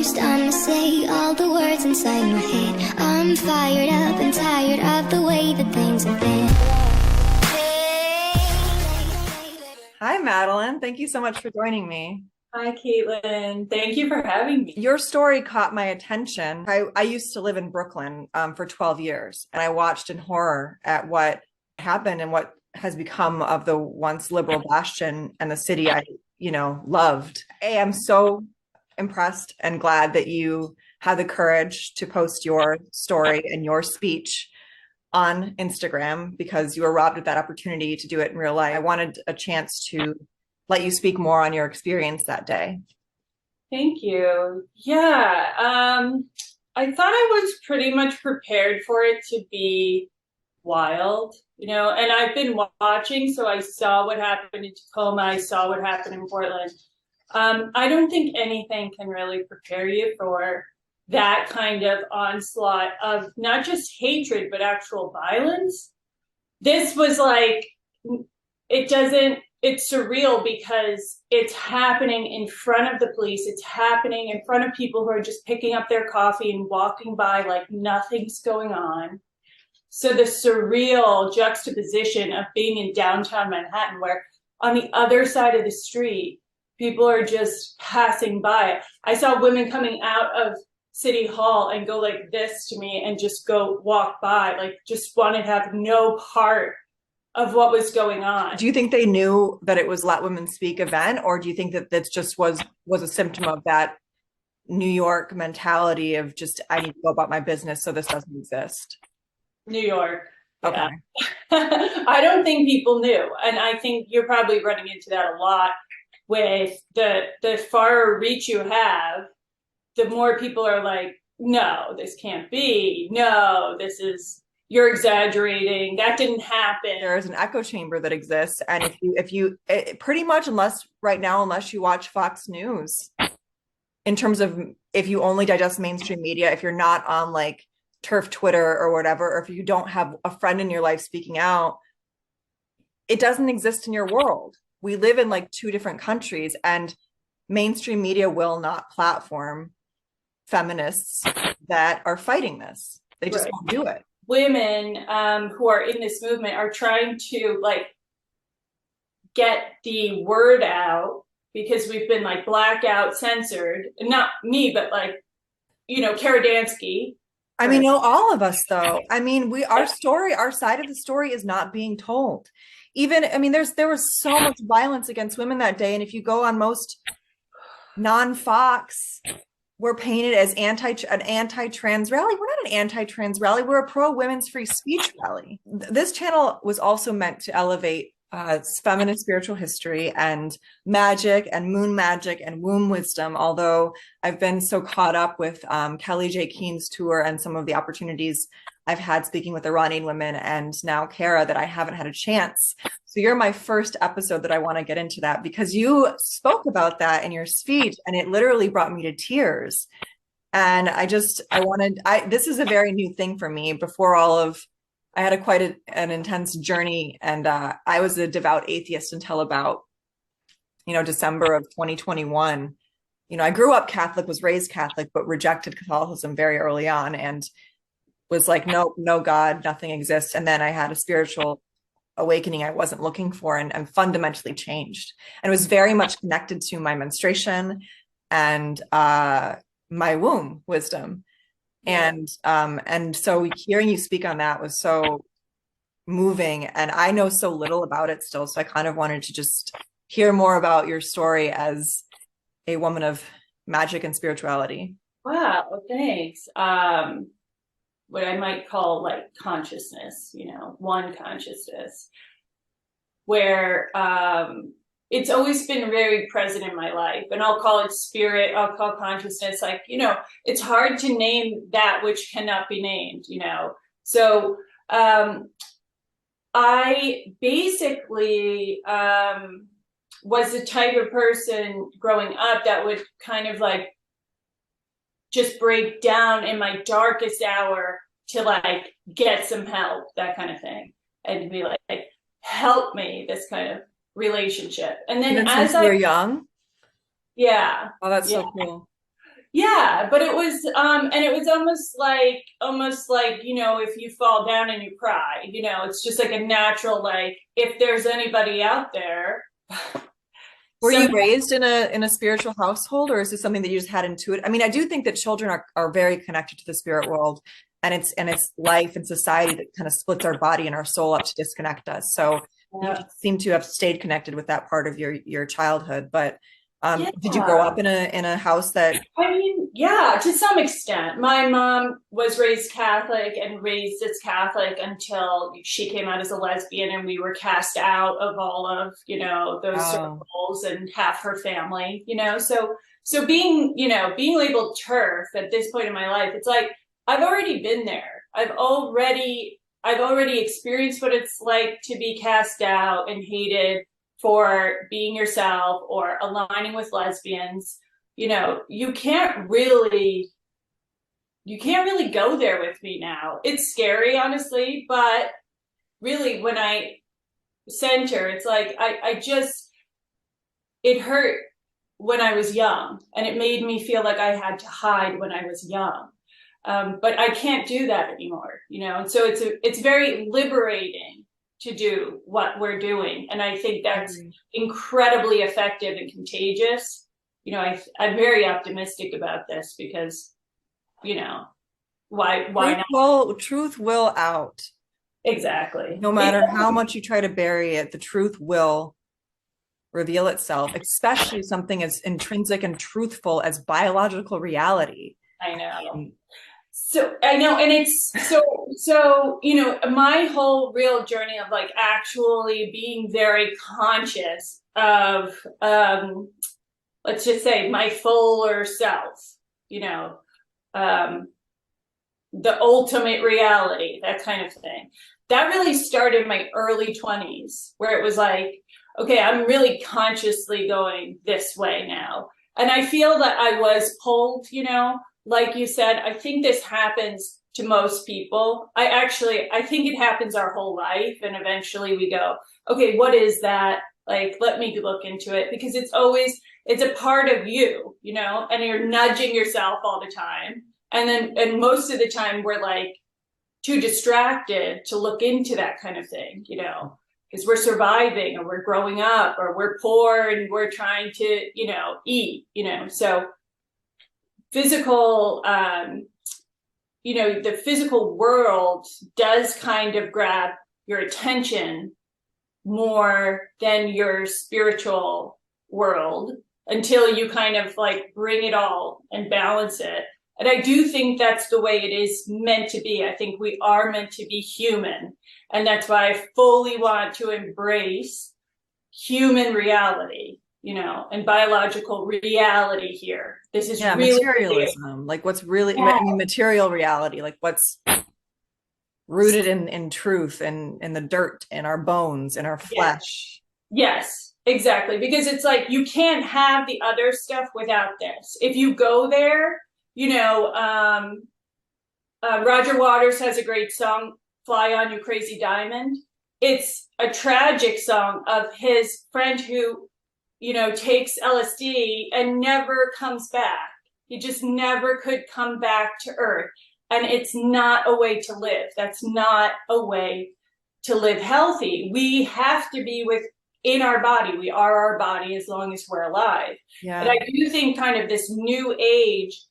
confused. I'ma say all the words inside my head. I'm fired up and tired of the way that things have been. Hi, Madalyn. Thank you so much for joining me. Hi, Caitlin. Thank you for having me. Your story caught my attention. I used to live in Brooklyn for 12 years, and I watched in horror at what happened and what has become of the once liberal bastion and the city I, loved. I am so impressed and glad that you had the courage to post your story and your speech on Instagram, because you were robbed of that opportunity to do it in real life. I wanted a chance to let you speak more on your experience that day. Thank you. Yeah, I thought I was pretty much prepared for it to be wild, and I've been watching, so I saw what happened in Tacoma, I saw what happened in Portland. I don't think anything can really prepare you for that kind of onslaught of not just hatred, but actual violence. This was like, it's surreal because it's happening in front of the police. It's happening in front of people who are just picking up their coffee and walking by like nothing's going on. So the surreal juxtaposition of being in downtown Manhattan, where on the other side of the street, people are just passing by. I saw women coming out of City Hall and go like this to me and just go walk by, like just wanted to have no part of what was going on. Do you think they knew that it was Let Women Speak event, or do you think that that just was a symptom of that New York mentality of just, I need to go about my business, so this doesn't exist? New York. Okay. Yeah. I don't think people knew. And I think you're probably running into that a lot with the far reach you have, the more people are like, no, this can't be. No, you're exaggerating. That didn't happen. There is an echo chamber that exists. And if you pretty much, unless you watch Fox News, in terms of if you only digest mainstream media, if you're not on like turf Twitter or whatever, or if you don't have a friend in your life speaking out, it doesn't exist in your world. We live in like two different countries, and mainstream media will not platform feminists that are fighting this. They just won't do it. Women who are in this movement are trying to like get the word out, because we've been like blackout censored. Not me, but like, Kara Dansky. I mean, no, all of us though. I mean, our side of the story is not being told. Even, I mean, there was so much violence against women that day. And if you go on most non-Fox, we're painted as an anti-trans rally. We're not an anti-trans rally. We're a pro-women's free speech rally. This channel was also meant to elevate feminist spiritual history and magic and moon magic and womb wisdom, although I've been so caught up with Kelly J. Keene's tour and some of the opportunities I've had speaking with Iranian women and now Kara that I haven't had a chance. So you're my first episode that I want to get into that, because you spoke about that in your speech and it literally brought me to tears. And this is a very new thing for me. I had quite an intense journey, and I was a devout atheist until about, December of 2021. I grew up Catholic, was raised Catholic, but rejected Catholicism very early on and was like, nope, no God, nothing exists. And then I had a spiritual awakening I wasn't looking for and fundamentally changed. And it was very much connected to my menstruation and my womb wisdom. And so hearing you speak on that was so moving, and I know so little about it still. So I kind of wanted to just hear more about your story as a woman of magic and spirituality. Wow, thanks. What I might call like consciousness, one consciousness, where it's always been very present in my life, and I'll call it spirit, I'll call consciousness, like, it's hard to name that which cannot be named, So I basically was the type of person growing up that would kind of like just break down in my darkest hour to like get some help, that kind of thing, and be like, help me, this kind of relationship. And then as you were young. Yeah. Oh, that's so cool. Yeah, but it was and it was almost like, you know, if you fall down and you cry, you know, it's just like a natural, like, if there's anybody out there. Were you Some, raised in a spiritual household, or is this something that you just had intuitive? I mean, I do think that children are very connected to the spirit world, and it's life and society that kind of splits our body and our soul up to disconnect us. So you seem to have stayed connected with that part of your childhood. But did you grow up in a house that? I mean, yeah, to some extent. My mom was raised Catholic and raised as Catholic until she came out as a lesbian, and we were cast out of all of, you know, those circles and half her family, you know. So being, you know, being labeled TERF at this point in my life, it's like I've already been there. I've already experienced what it's like to be cast out and hated for being yourself or aligning with lesbians. You know, you can't really go there with me now. It's scary, honestly, but really when I center, it's like it hurt when I was young, and it made me feel like I had to hide when I was young. But I can't do that anymore, you know. And so it's very liberating to do what we're doing, and I think that's incredibly effective and contagious. You know, I'm very optimistic about this because, you know, why not? Well, truth will out. Exactly. No matter how much you try to bury it, the truth will reveal itself, especially something as intrinsic and truthful as biological reality. I know. So I know, and it's so, you know, my whole real journey of like actually being very conscious of let's just say my fuller self, you know, the ultimate reality, that kind of thing. That really started in my early 20s, where it was like, okay, I'm really consciously going this way now. And I feel that I was pulled, you know, like you said, I think this happens to most people. I think it happens our whole life. And eventually we go, okay, what is that? Like, let me look into it, because it's a part of you, you know, and you're nudging yourself all the time. And most of the time we're like too distracted to look into that kind of thing, you know, because we're surviving or we're growing up or we're poor and we're trying to, you know, eat, you know. So physical, you know, the physical world does kind of grab your attention more than your spiritual world until you kind of like bring it all and balance it. And I do think that's the way it is meant to be. I think we are meant to be human. And that's why I fully want to embrace human reality, you know, and biological reality here. This is really materialism, like what's really, I mean, material reality, like what's rooted in truth and in the dirt and our bones and our flesh. Yes, exactly. Because it's like, you can't have the other stuff without this. If you go there, you know, Roger Waters has a great song, Fly On You Crazy Diamond. It's a tragic song of his friend who, you know, takes LSD and never comes back. He just never could come back to Earth. And it's not a way to live. That's not a way to live healthy. We have to be within our body. We are our body as long as we're alive. Yeah. But I do think kind of this new age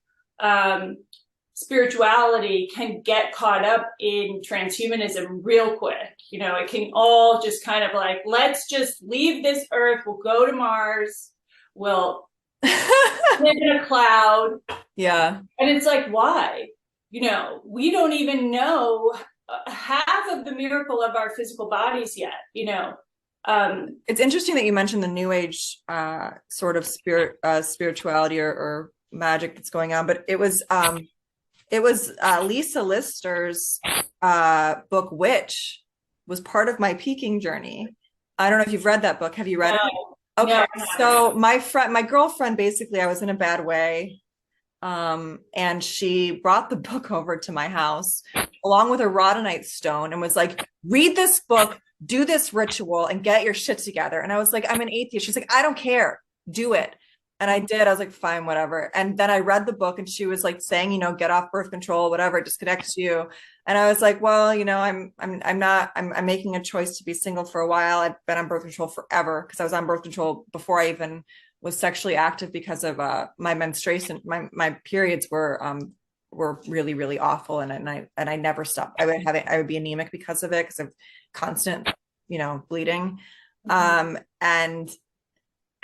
spirituality can get caught up in transhumanism real quick. You know, it can all just kind of like, let's just leave this Earth. We'll go to Mars. We'll live in a cloud. Yeah. And it's like, why? You know, we don't even know half of the miracle of our physical bodies yet, you know. It's interesting that you mentioned the new age sort of spirituality or magic that's going on, but it was Lisa Lister's book Witch was part of my peaking journey. I don't know if you've read that book. Have you read it? Okay. No. So my girlfriend, basically, I was in a bad way. And she brought the book over to my house along with a rhodonite stone and was like, read this book, do this ritual and get your shit together. And I was like, I'm an atheist. She's like, I don't care. Do it. And I did. I was like, fine, whatever. And then I read the book and she was like saying, you know, get off birth control, whatever, it disconnects you. And I was like, well, you know, I'm making a choice to be single for a while. I've been on birth control forever because I was on birth control before I even was sexually active because of my menstruation. My periods were really, really awful. And I never stopped. I would be anemic because of it, because of constant, you know, bleeding.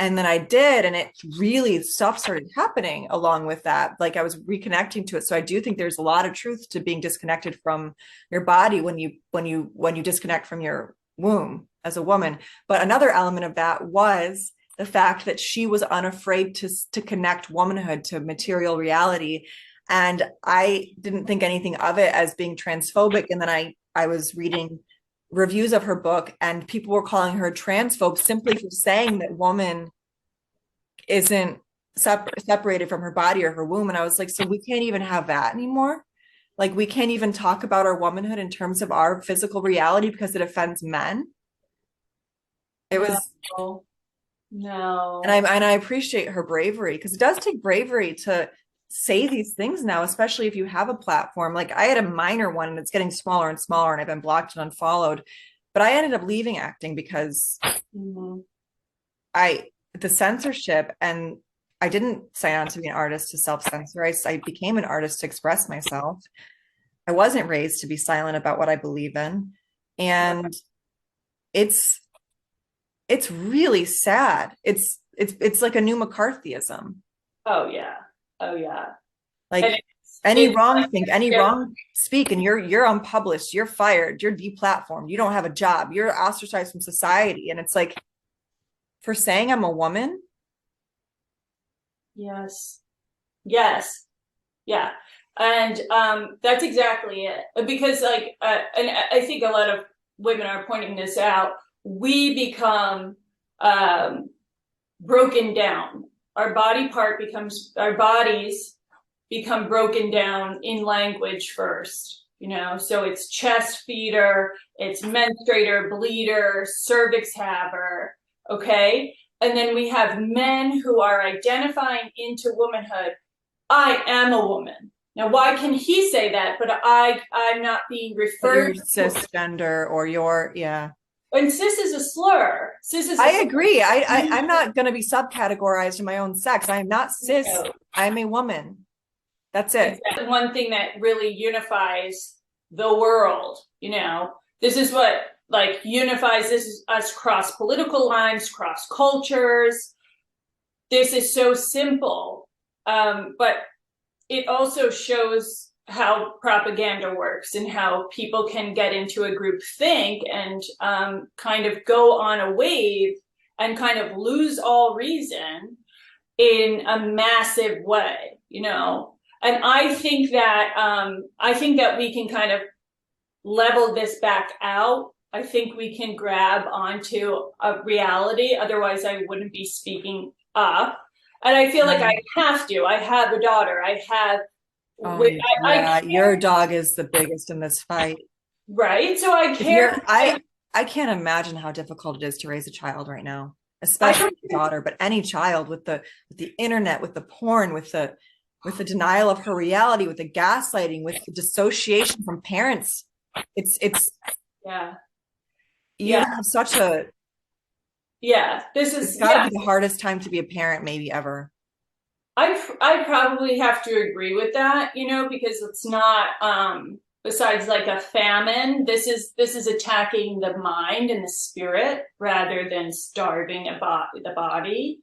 And then I did, and it really, stuff started happening along with that. Like I was reconnecting to it. So I do think there's a lot of truth to being disconnected from your body when you disconnect from your womb as a woman. But another element of that was the fact that she was unafraid to connect womanhood to material reality. And I didn't think anything of it as being transphobic. And then I was reading reviews of her book and people were calling her transphobe simply for saying that woman isn't separated from her body or her womb. And I was like, so we can't even have that anymore. Like we can't even talk about our womanhood in terms of our physical reality because it offends men. It was no. And I appreciate her bravery, because it does take bravery to say these things now, especially if you have a platform. Like I had a minor one and it's getting smaller and smaller and I've been blocked and unfollowed, but I ended up leaving acting because the censorship, and I didn't sign on to be an artist to self-censor. I became an artist to express myself. I wasn't raised to be silent about what I believe in. And it's really sad. It's like a new McCarthyism. Oh yeah. Like any wrong speak and you're unpublished, you're fired, you're deplatformed, you don't have a job, you're ostracized from society. And it's like, for saying I'm a woman. Yes. Yeah. And that's exactly it. Because like, and I think a lot of women are pointing this out, we become broken down. Our bodies become broken down in language first, you know, so it's chest feeder, it's menstruator, bleeder, cervix haver, okay? And then we have men who are identifying into womanhood. I am a woman. Now, why can he say that, but I'm not being referred to cisgender or yeah. And cis is a slur. I agree. I'm not going to be subcategorized in my own sex. I am not cis. No. I'm a woman. That's it. Exactly. One thing that really unifies the world, you know, this is what like unifies us cross political lines, cross cultures. This is so simple, but it also shows how propaganda works and how people can get into a group think and kind of go on a wave and kind of lose all reason in a massive way, you know. And I think that we can kind of level this back out. I think we can grab onto a reality. Otherwise, I wouldn't be speaking up. And I feel like I have to. I have a daughter. I have. Your dog is the biggest in this fight. Right. So I care. I can't imagine how difficult it is to raise a child right now, especially a daughter, but any child with the internet, with the porn, with the denial of her reality, with the gaslighting, with the dissociation from parents. It's you have such a this is it's gotta be the hardest time to be a parent maybe ever. I probably have to agree with that, you know, because it's not besides like a famine, this is attacking the mind and the spirit rather than starving the body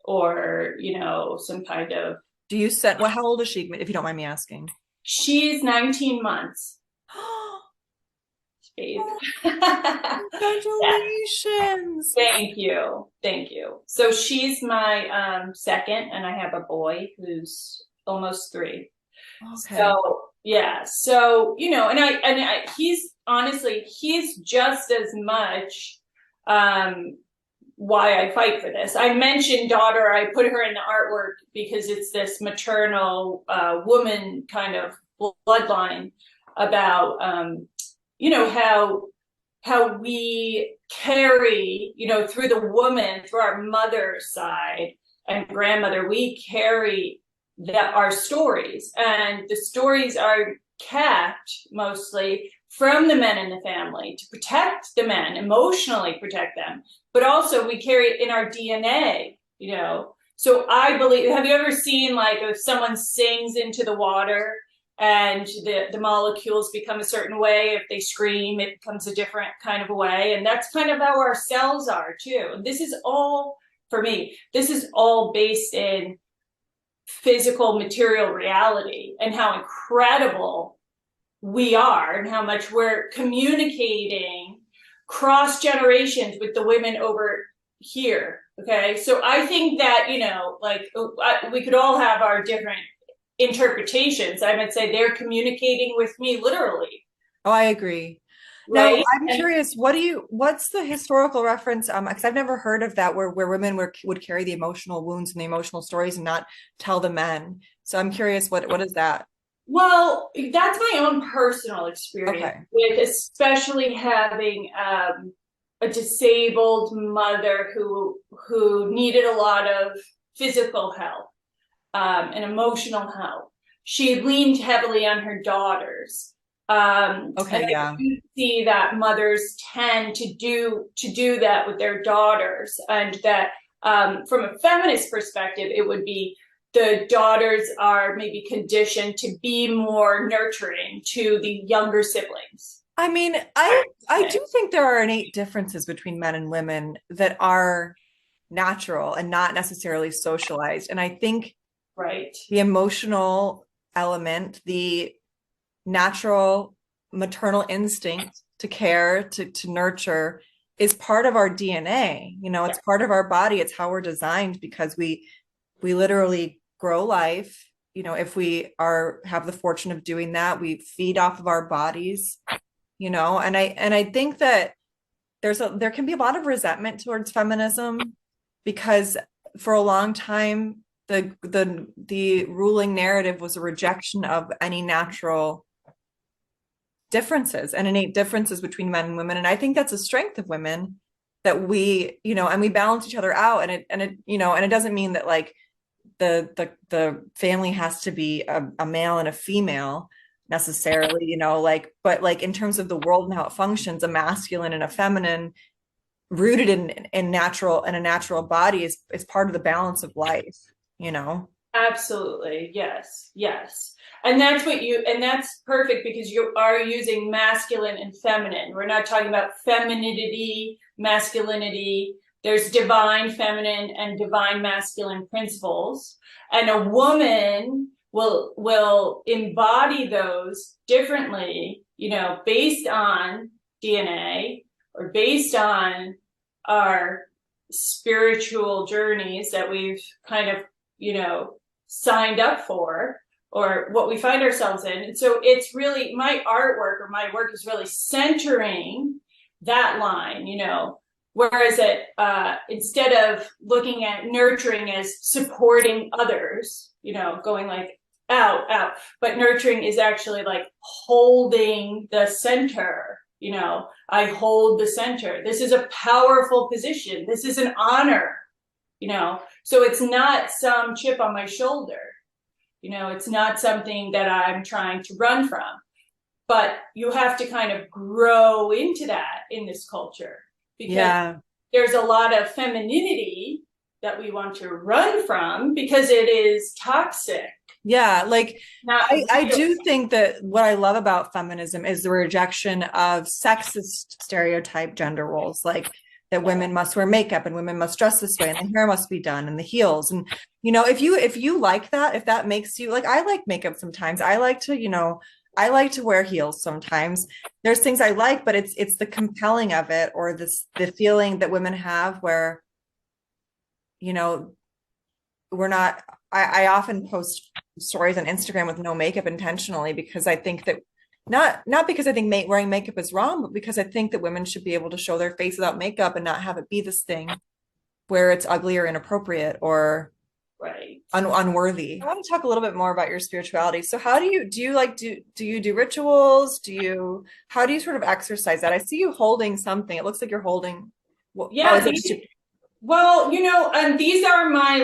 or, you know, some kind of. Do you set how old is she, if you don't mind me asking? She's 19 months. Babe. Congratulations. Thank you. So she's my second, and I have a boy who's almost 3. Okay. So you know, and I he's just as much why I fight for this. I mentioned daughter, I put her in the artwork because it's this maternal woman kind of bloodline about you know, how we carry, you know, through the woman, through our mother's side, and grandmother, we carry our stories, and the stories are kept mostly from the men in the family to protect the men, emotionally protect them, but also we carry it in our DNA, So I believe, have you ever seen, like, if someone sings into the water and the molecules become a certain way, if they scream, it becomes a different kind of a way. And that's kind of how our cells are too. And this is all, for me, this is all based in physical material reality and how incredible we are and how much we're communicating cross generations with the women over here. Okay. So I think that, we could all have our different interpretations. I would say they're communicating with me literally. Oh, I agree. Right? Now, I'm curious, what's the historical reference? Because I've never heard of that, where women would carry the emotional wounds and the emotional stories and not tell the men. So I'm curious, what is that? Well, that's my own personal experience with especially having a disabled mother who needed a lot of physical help and emotional help. She leaned heavily on her daughters. And I do see that mothers tend to do that with their daughters, and that from a feminist perspective, it would be the daughters are maybe conditioned to be more nurturing to the younger siblings. I mean, I do think there are innate differences between men and women that are natural and not necessarily socialized. And I think the emotional element, the natural maternal instinct to care, to nurture, is part of our DNA. It's part of our body. It's how we're designed, because we literally grow life. If we have the fortune of doing that, we feed off of our bodies, and I think that there can be a lot of resentment towards feminism, because for a long time the ruling narrative was a rejection of any natural differences and innate differences between men and women. And I think that's a strength of women, that we, and we balance each other out. And it doesn't mean that, like, the family has to be a male and a female necessarily, but like, in terms of the world and how it functions, a masculine and a feminine rooted in a natural body is part of the balance of life. Absolutely. Yes. And that's perfect, because you are using masculine and feminine. We're not talking about femininity, masculinity. There's divine feminine and divine masculine principles. And a woman will embody those differently, based on DNA or based on our spiritual journeys that we've kind of, signed up for, or what we find ourselves in. And so it's really, my artwork or my work is really centering that line, whereas instead of looking at nurturing as supporting others, going like out, but nurturing is actually like holding the center. I hold the center. This is a powerful position. This is an honor, so it's not some chip on my shoulder. It's not something that I'm trying to run from, but you have to kind of grow into that in this culture, because there's a lot of femininity that we want to run from because it is toxic. Yeah, like I do think that what I love about feminism is the rejection of sexist stereotype gender roles, like that women must wear makeup and women must dress this way and the hair must be done and the heels. And, if you like that, if that makes you, like, I like makeup sometimes. I like to wear heels sometimes. There's things I like, but it's the compelling of it, or the feeling that women have where, we're not, I often post stories on Instagram with no makeup intentionally, because I think that not because I think wearing makeup is wrong, but because I think that women should be able to show their face without makeup and not have it be this thing where it's ugly or inappropriate or unworthy. I want to talk a little bit more about your spirituality. So how do you do rituals? How do you sort of exercise that? I see you holding something. It looks like you're holding. Well, these are my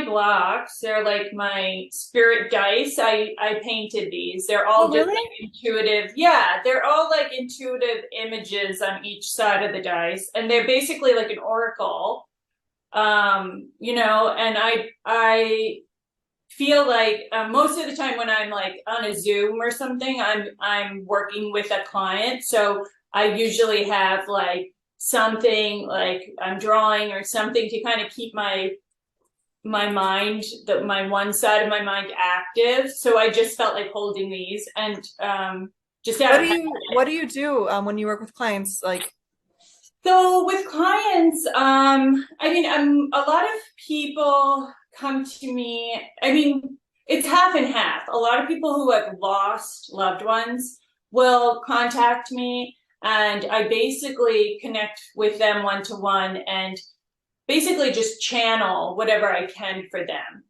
blocks. They're like my spirit dice. I painted these. They're all Oh, just really? like intuitive. Yeah, they're all like intuitive images on each side of the dice, and they're basically like an oracle. And I feel like most of the time when I'm like on a Zoom or something, I'm working with a client, so I usually have like something like I'm drawing or something to kind of keep my mind, my one side of my mind active. So I just felt like holding these and just out of What do you do when you work with clients? Like, So with clients, a lot of people come to me. I mean, it's half and half. A lot of people who have lost loved ones will contact me, and I basically connect with them one to one and basically just channel whatever I can for them,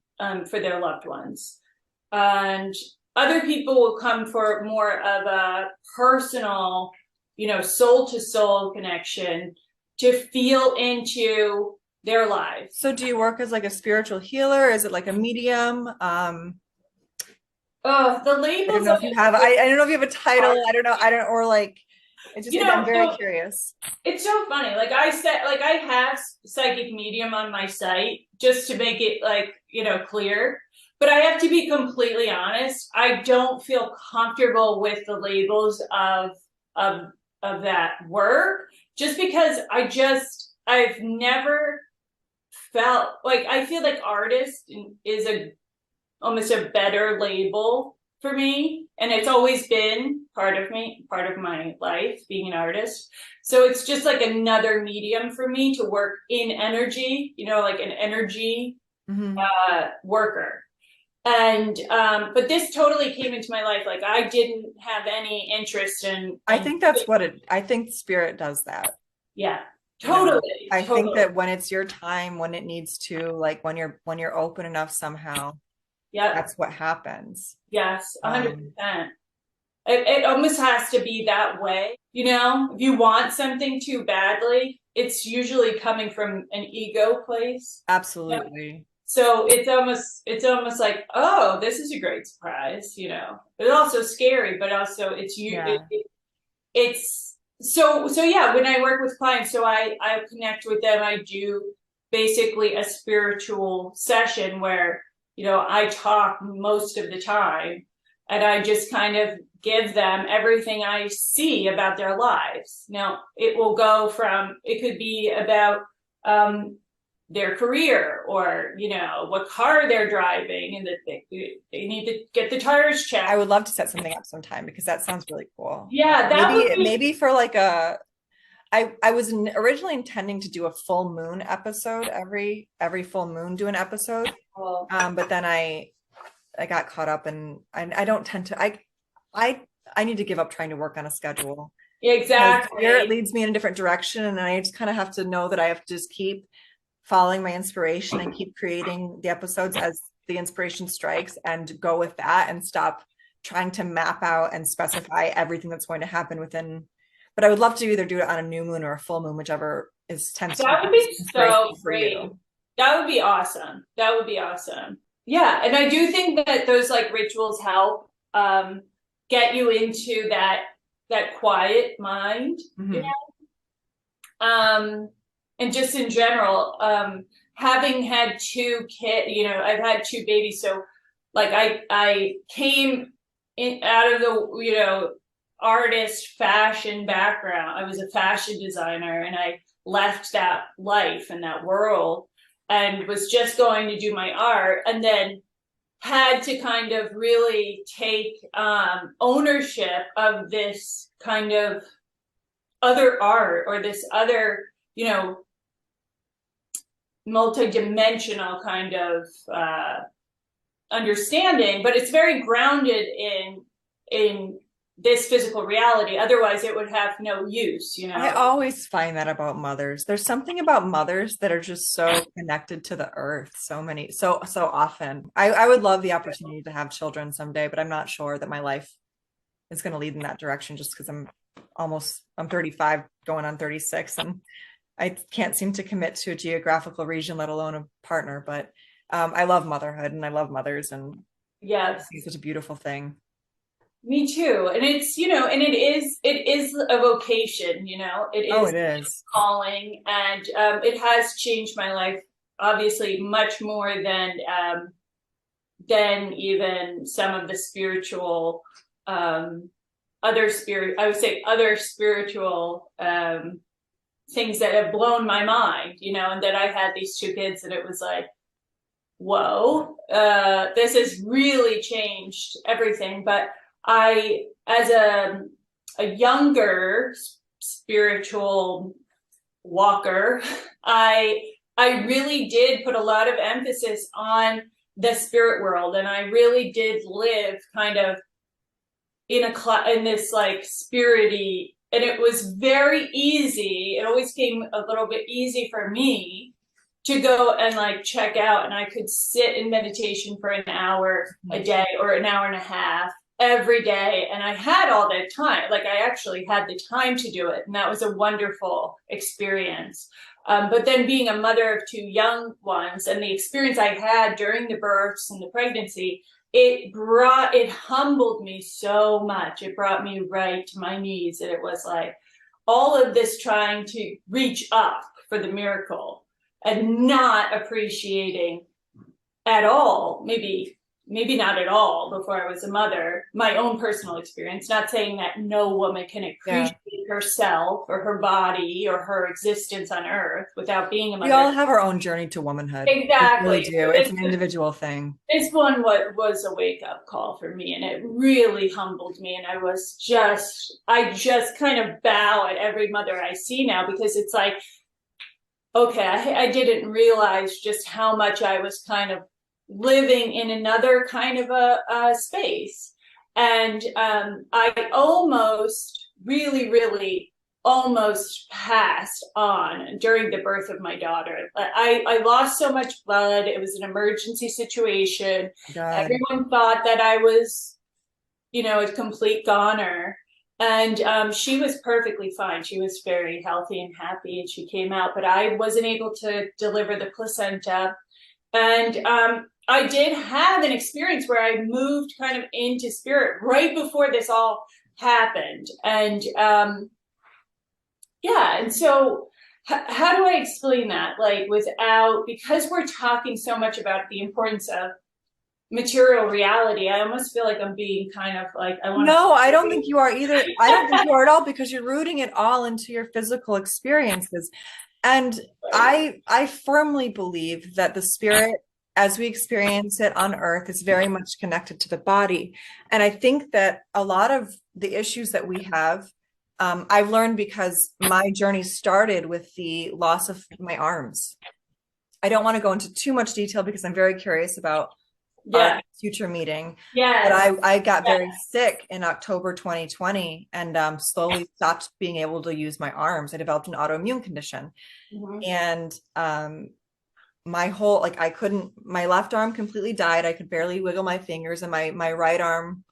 for their loved ones. And other people will come for more of a personal, soul to soul connection to feel into their lives. so do you work as like a spiritual healer? Is it like a medium? Oh, the I labels. don't know if you have, I don't know if you have a title. I don't know. Or like, I'm very curious. It's so funny. Like I have psychic medium on my site just to make it like, clear. But I have to be completely honest. I don't feel comfortable with the labels of that work, just because I've never felt like, I feel like artist is almost a better label for me, and it's always been part of my life, being an artist. So it's just like another medium for me to work in energy, like an energy worker. And but this totally came into my life. Like I didn't have any interest in I think that's I think spirit does that. Yeah, totally. I think that when it's your time, when it needs to, like when you're open enough somehow, yeah, that's what happens. yes, 100%. It almost has to be that way. If you want something too badly, it's usually coming from an ego place. Absolutely. So it's almost like, oh, this is a great surprise. It's also scary, but also it's so yeah. When I work with clients, so I connect with them. I do basically a spiritual session where I talk most of the time, and I just kind of give them everything I see about their lives. Now it could be about their career, or what car they're driving, and that they need to get the tires checked. I would love to set something up sometime, because that sounds really cool. Yeah, maybe for like I was originally intending to do a full moon episode, every full moon do an episode. Cool. But then I got caught up, and I don't tend to, I need to give up trying to work on a schedule. Exactly. It leads me in a different direction, and I just kind of have to know that I have to just keep following my inspiration and keep creating the episodes as the inspiration strikes, and go with that, and stop trying to map out and specify everything that's going to happen within. But I would love to either do it on a new moon or a full moon, whichever that would be so great. That would be awesome. Yeah, and I do think that those like rituals help get you into that quiet mind. Mm-hmm. And just in general, having had two kids, I've had two babies, so like I came out of the artist fashion background. I was a fashion designer, and I left that life and that world, and was just going to do my art, and then had to kind of really take ownership of this kind of other art, or this other multi-dimensional kind of understanding, but it's very grounded in this physical reality. Otherwise it would have no use. I always find that about mothers. There's something about mothers that are just so connected to the earth, so often. I would love the opportunity to have children someday, but I'm not sure that my life is going to lead in that direction, just because I'm 35 going on 36, and I can't seem to commit to a geographical region, let alone a partner, but I love motherhood and I love mothers, and I Yes. think it's such a beautiful thing. Me too. And it's, and it is a vocation, it Oh, is it is. calling, and it has changed my life, obviously, much more than even some of the spiritual, I would say other spiritual things that have blown my mind, and that I had these two kids, and it was like, whoa, this has really changed everything. But as a younger spiritual walker, I really did put a lot of emphasis on the spirit world, and I really did live kind of in this like spirity, and it was very easy. It always came a little bit easy for me to go and like check out, and I could sit in meditation for an hour a day or an hour and a half every day, and I had all that time. Like, I actually had the time to do it, and that was a wonderful experience. But then being a mother of two young ones, and the experience I had during the births and the pregnancy, it humbled me so much. It brought me right to my knees, and it was like all of this trying to reach up for the miracle and not appreciating at all, maybe not at all before I was a mother, my own personal experience. Not saying that no woman can appreciate herself or her body or her existence on earth without being a mother. We all have our own journey to womanhood. Exactly. We really do. It's an individual thing. This one was a wake-up call for me, and it really humbled me, and I just kind of bow at every mother I see now, because it's like, okay, I didn't realize just how much I was kind of living in another kind of a space. And I almost really almost passed on during the birth of my daughter. I lost so much blood. It was an emergency situation. God. Everyone thought that I was, a complete goner. And she was perfectly fine. She was very healthy and happy, and she came out, but I wasn't able to deliver the placenta. And I did have an experience where I moved kind of into spirit right before this all happened. And and so how do I explain that? Like, because we're talking so much about the importance of material reality, I almost feel like I'm being kind of like, I don't think you are either. I don't think you are at all, because you're rooting it all into your physical experiences. And I firmly believe that the spirit, as we experience it on earth, is very much connected to the body. And I think that a lot of the issues that we have, I've learned because my journey started with the loss of my arms. I don't want to go into too much detail because I'm very curious about our future meeting. Yeah. But I got very sick in October 2020, and slowly stopped being able to use my arms. I developed an autoimmune condition. And my whole, like, my left arm completely died. I could barely wiggle my fingers, and my right arm,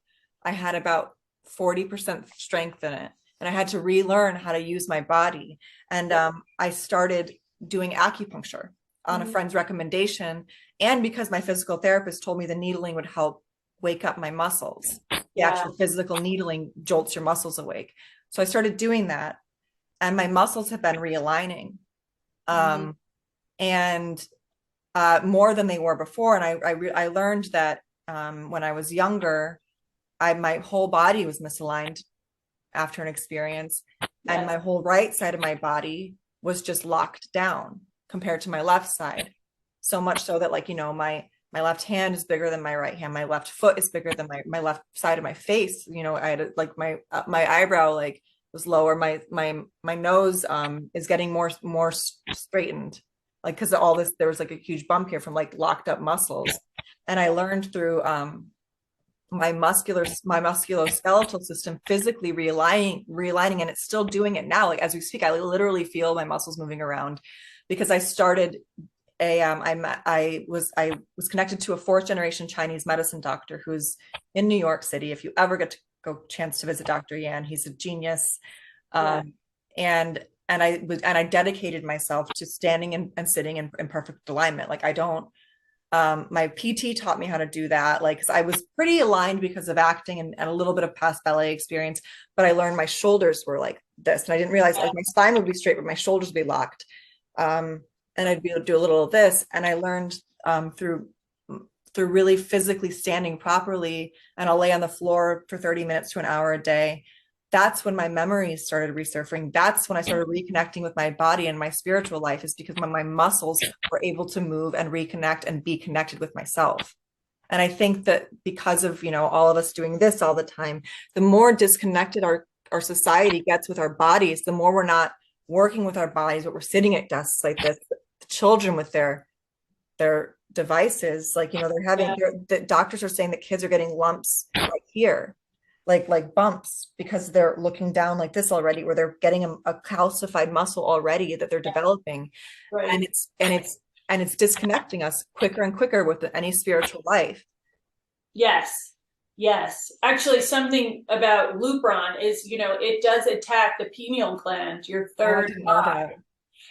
I had about 40% strength in it, and I had to relearn how to use my body. And I started doing acupuncture on a friend's recommendation, and because my physical therapist told me the needling would help wake up my muscles. The actual physical needling jolts your muscles awake. So I started doing that, and my muscles have been realigning, and more than they were before. And I learned that when I was younger, my whole body was misaligned after an experience, and my whole right side of my body was just locked down compared to my left side. So much so that, like, my left hand is bigger than my right hand. My left foot is bigger than my left side of my face. I had like my eyebrow like was lower. My nose is getting more straightened, like, because of all this. There was like a huge bump here from like locked up muscles. And I learned through my musculoskeletal system physically realigning, and it's still doing it now. Like, as we speak, I literally feel my muscles moving around, because I started I was connected to a 4th generation Chinese medicine doctor who's in New York City. If you ever get to chance to visit Dr. Yan, he's a genius. And I dedicated myself to standing and sitting in perfect alignment. Like I don't, my PT taught me how to do that. Like, 'cause I was pretty aligned because of acting and a little bit of past ballet experience, but I learned my shoulders were like this. And I didn't realize like my spine would be straight, but my shoulders would be locked. And I'd be able to do a little of this. And I learned, through really physically standing properly, and I'll lay on the floor for 30 minutes to an hour a day. That's when my memories started resurfacing. That's when I started reconnecting with my body and my spiritual life, is because when my muscles were able to move and reconnect and be connected with myself. And I think that because of, all of us doing this all the time, the more disconnected our society gets with our bodies, the more we're not working with our bodies, but we're sitting at desks like this. The children with their devices, like, they're having, the doctors are saying that kids are getting lumps right here, like bumps, because they're looking down like this already, where they're getting a calcified muscle already that they're developing. Right. And it's disconnecting us quicker and quicker with any spiritual life. Yes. Actually, something about Lupron is, it does attack the pineal gland, your third eye.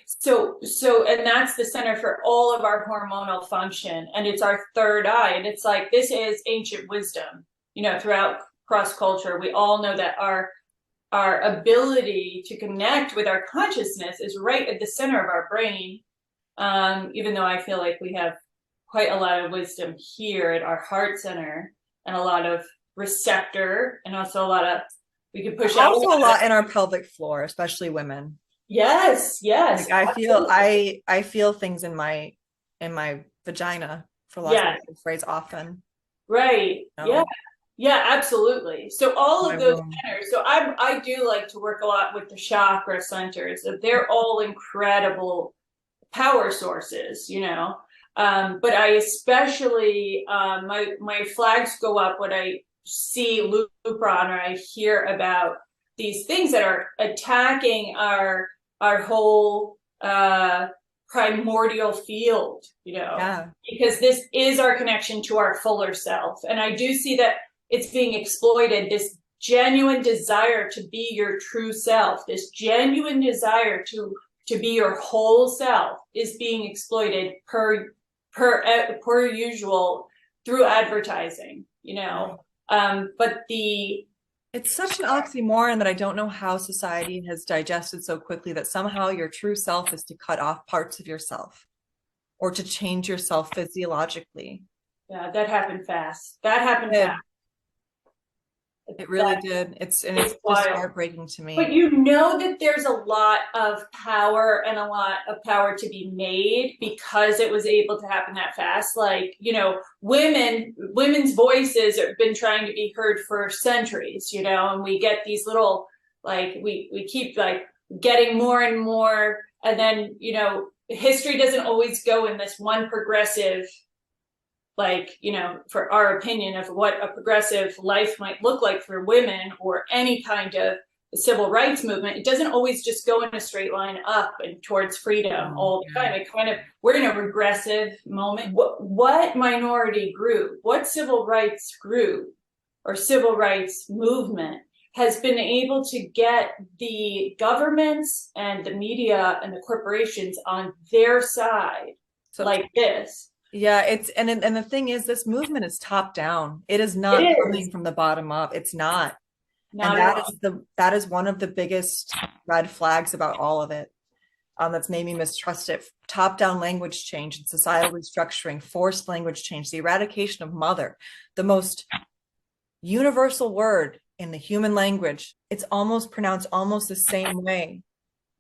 So, and that's the center for all of our hormonal function, and it's our third eye. And it's like, this is ancient wisdom, throughout cross culture. We all know that our ability to connect with our consciousness is right at the center of our brain. Even though I feel like we have quite a lot of wisdom here at our heart center, and a lot of receptor, and also a lot of, we can push out. Also a lot in our pelvic floor, especially women. Yes. Like I feel things in my vagina, for lack of a phrase, often. Right. Yeah, absolutely. So all of those centers. So I do like to work a lot with the chakra centers. They're all incredible power sources, but I especially, my flags go up when I see Lupron, or I hear about these things that are attacking our whole primordial field, because this is our connection to our fuller self. And I do see that it's being exploited, this genuine desire to be your true self, this genuine desire to be your whole self is being exploited per usual through advertising, but it's such an oxymoron that I don't know how society has digested so quickly, that somehow your true self is to cut off parts of yourself or to change yourself physiologically. Yeah, that happened fast. It really did. It's just heartbreaking to me. But that there's a lot of power, and a lot of power to be made, because it was able to happen that fast. Like, women's voices have been trying to be heard for centuries, and we get these little, like, we keep like getting more and more. And then, history doesn't always go in this one progressive, like, for our opinion of what a progressive life might look like for women, or any kind of civil rights movement. It doesn't always just go in a straight line up and towards freedom all the time. It we're in a regressive moment. What minority group, what civil rights group or civil rights movement has been able to get the governments and the media and the corporations on their side, like this? Yeah, and the thing is, this movement is top down. It is not coming from the bottom up. It's not. And that is one of the biggest red flags about all of it. That's made me mistrust it. Top down language change and societal restructuring, forced language change, the eradication of mother, the most universal word in the human language. It's almost pronounced almost the same way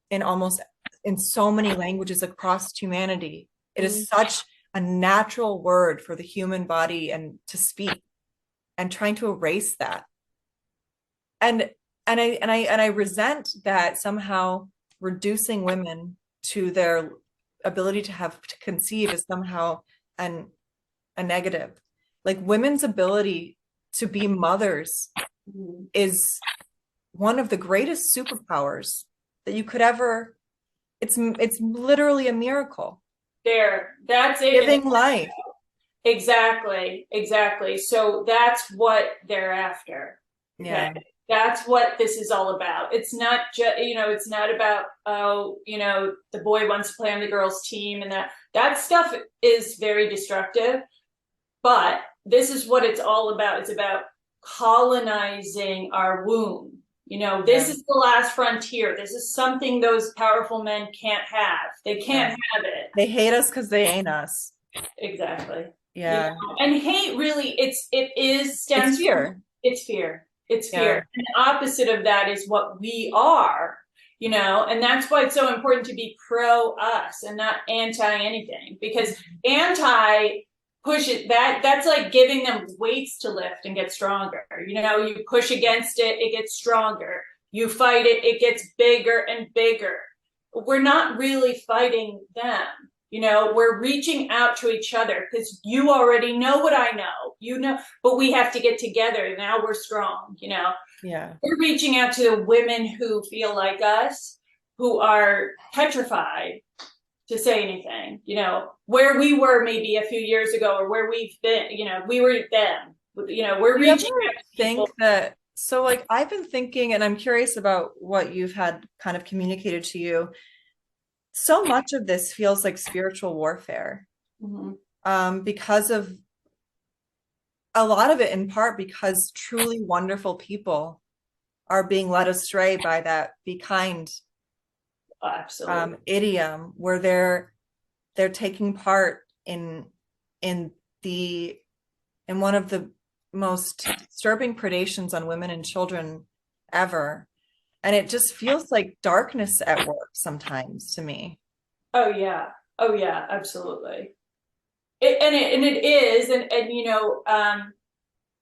in so many languages across humanity. It is such a natural word for the human body and to speak, and trying to erase that. And I resent that somehow reducing women to their ability to conceive is somehow a negative. Like, women's ability to be mothers is one of the greatest superpowers that you could ever. It's literally a miracle. That's it. Giving life. Exactly. So that's what they're after. Yeah. That's what this is all about. It's not just, it's not about, oh, the boy wants to play on the girls' team, and that stuff is very destructive. But this is what it's all about. It's about colonizing our womb. This is the last frontier. This is something those powerful men can't have. They can't have it. They hate us because they ain't us. Exactly. Yeah. And hate really, it stems it's fear. From, it's fear. It's fear. And the opposite of that is what we are, and that's why it's so important to be pro us and not anti anything, because anti push it, that's like giving them weights to lift and get stronger. You push against it, it gets stronger. You fight it, it gets bigger and bigger. We're not really fighting them. We're reaching out to each other because you already know what I know, but we have to get together. Now we're strong, Yeah. We're reaching out to the women who feel like us, who are petrified to say anything, where we were maybe a few years ago, or where we've been, we were them, we're reaching out to people. So like, I've been thinking, and I'm curious about what you've had kind of communicated to you. So much of this feels like spiritual warfare, because of a lot of it, in part because truly wonderful people are being led astray by that "be kind" idiom, where they're taking part in one of the most disturbing predations on women and children ever. And it just feels like darkness at work sometimes to me. Oh yeah, absolutely. It is, and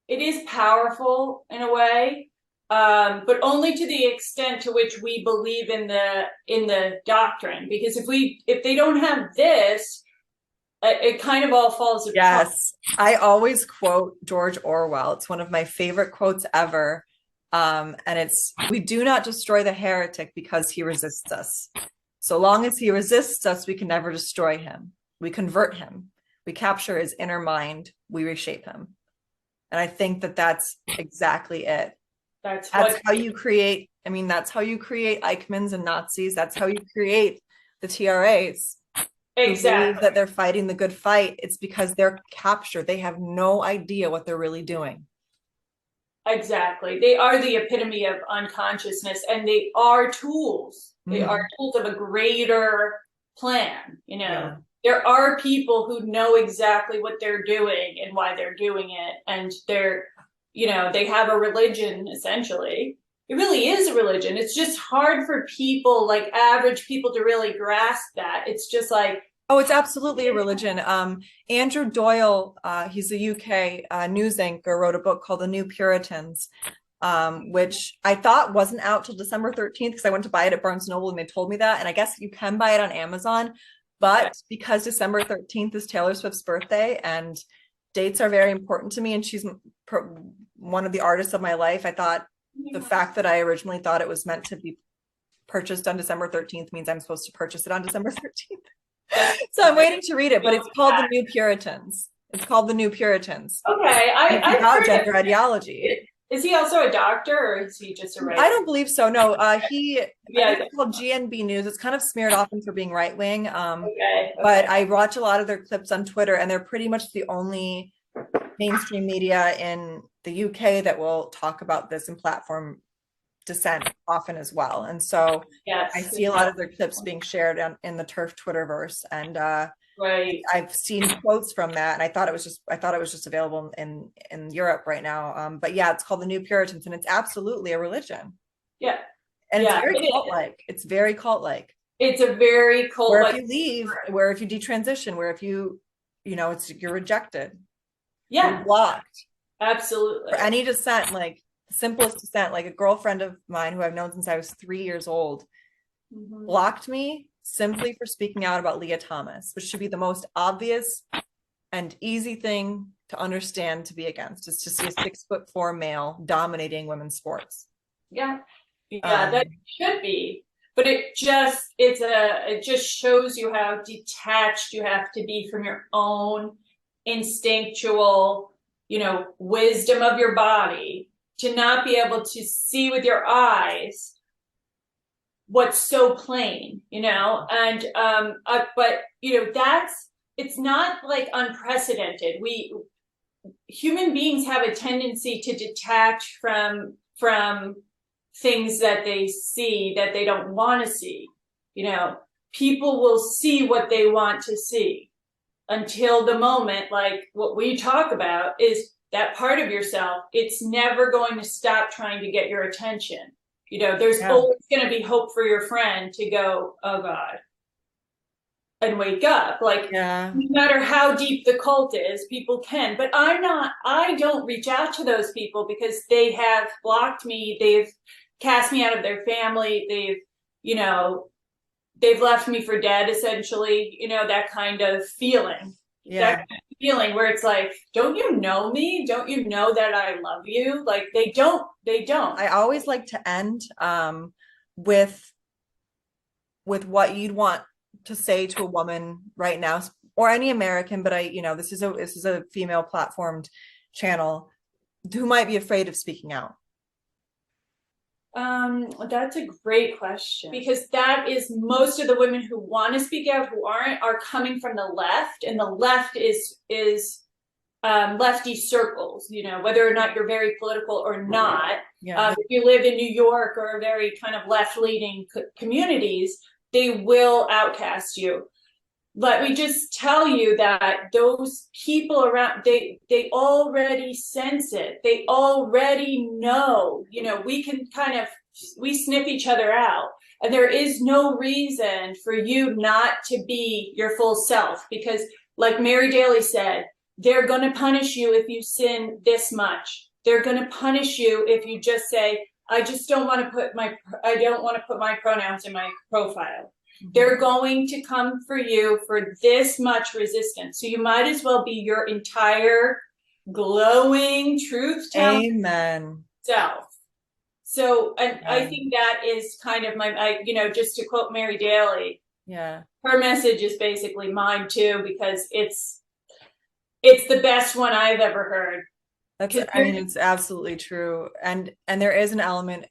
it is powerful in a way, but only to the extent to which we believe in the doctrine. Because if they don't have this, it kind of all falls apart. Yes, I always quote George Orwell. It's one of my favorite quotes ever. And it's, "We do not destroy the heretic because he resists us. So long as he resists us, we can never destroy him. We convert him. We capture his inner mind. We reshape him." And I think that that's exactly it. That's how you create. I mean, that's how you create Eichmanns and Nazis. That's how you create the TRAs. Exactly. Who believe that they're fighting the good fight. It's because they're captured. They have no idea what they're really doing. Exactly. They are the epitome of unconsciousness, and they are tools. They are tools of a greater plan. There are people who know exactly what they're doing and why they're doing it. And they have a religion, essentially. It really is a religion. It's just hard for people, like average people, to really grasp that. It's just like, oh, it's absolutely a religion. Andrew Doyle, he's a UK news anchor, wrote a book called The New Puritans, which I thought wasn't out till December 13th because I went to buy it at Barnes & Noble and they told me that. And I guess you can buy it on Amazon. But because December 13th is Taylor Swift's birthday and dates are very important to me, and she's one of the artists of my life, I thought the fact that I originally thought it was meant to be purchased on December 13th means I'm supposed to purchase it on December 13th. So I'm waiting to read it, but it's called The New Puritans. It's called The New Puritans. Okay. It's about gender ideology. Is he also a doctor, or is he just a writer? I don't believe so. No, it's called GNB News. It's kind of smeared often for being right wing. But I watch a lot of their clips on Twitter, and they're pretty much the only mainstream media in the UK that will talk about this and platform dissent often as well. And so I see a lot of their clips being shared in the TERF Twitterverse, and I've seen quotes from that, and I thought it was just available in Europe right now. But yeah, it's called The New Puritans, and it's absolutely a religion. Yeah. And it's very cult-like. It's very cult-like. It's a very cult-like. Where if you leave, where if you detransition, where if you're rejected. Yeah. You're blocked. Absolutely. For any dissent, like the simplest dissent, like a girlfriend of mine who I've known since I was 3 years old, blocked me simply for speaking out about Leah Thomas, which should be the most obvious and easy thing to understand to be against, is to see a 6'4" male dominating women's sports. Yeah. That should be. But it just shows you how detached you have to be from your own instinctual, wisdom of your body to not be able to see with your eyes what's so plain, you know, and but you know, it's not like unprecedented. Human beings have a tendency to detach from things that they see that they don't want to see. You know, people will see what they want to see until the moment, like what we talk about is that part of yourself, it's never going to stop trying to get your attention. You know, there's always going to be hope for your friend to go, oh God, and wake up. Like, no matter how deep the cult is, people can. But I don't reach out to those people because they have blocked me. They've cast me out of their family. They've left me for dead, essentially, you know, that kind of feeling. That kind of feeling where it's like, don't you know me? Don't you know that I love you? Like, they don't. I always like to end with what you'd want to say to a woman right now, or any American, but this is a female platformed channel who might be afraid of speaking out. That's a great question, because that is most of the women who want to speak out, who aren't, are coming from the left, and the left is lefty circles, you know, whether or not you're very political or not. If you live in New York or very kind of left-leaning communities, they will outcast you. Let me just tell you that those people around, they already sense it. They already know, you know, we sniff each other out. And there is no reason for you not to be your full self, because like Mary Daly said, they're going to punish you if you sin this much. They're going to punish you if you just say, I don't want to put my pronouns in my profile. They're going to come for you for this much resistance. So you might as well be your entire glowing truth-telling self. So, and I think that is kind of just to quote Mary Daly, her message is basically mine too, because it's the best one I've ever heard. It's absolutely true. And there is an element,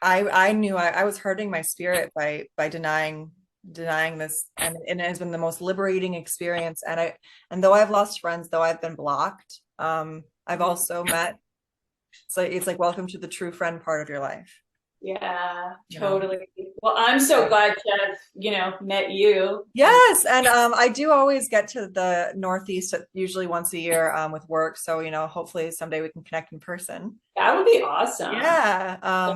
I knew I was hurting my spirit by denying this, and it has been the most liberating experience. And though I've lost friends, though I've been blocked, I've also met, so it's like, welcome to the true friend part of your life. Yeah, totally. Well, I'm so glad to have, met you. Yes. And I do always get to the Northeast usually once a year with work. So, hopefully someday we can connect in person. That would be awesome. Yeah.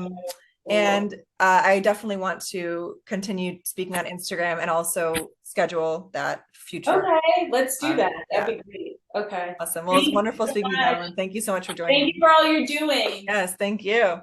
And I definitely want to continue speaking on Instagram and also schedule that future. Okay, let's do that. That'd be great. Okay. Awesome. Well, it's wonderful speaking to you, Madalyn. Thank you so much for joining me. Thank you for all you're doing. Yes, thank you.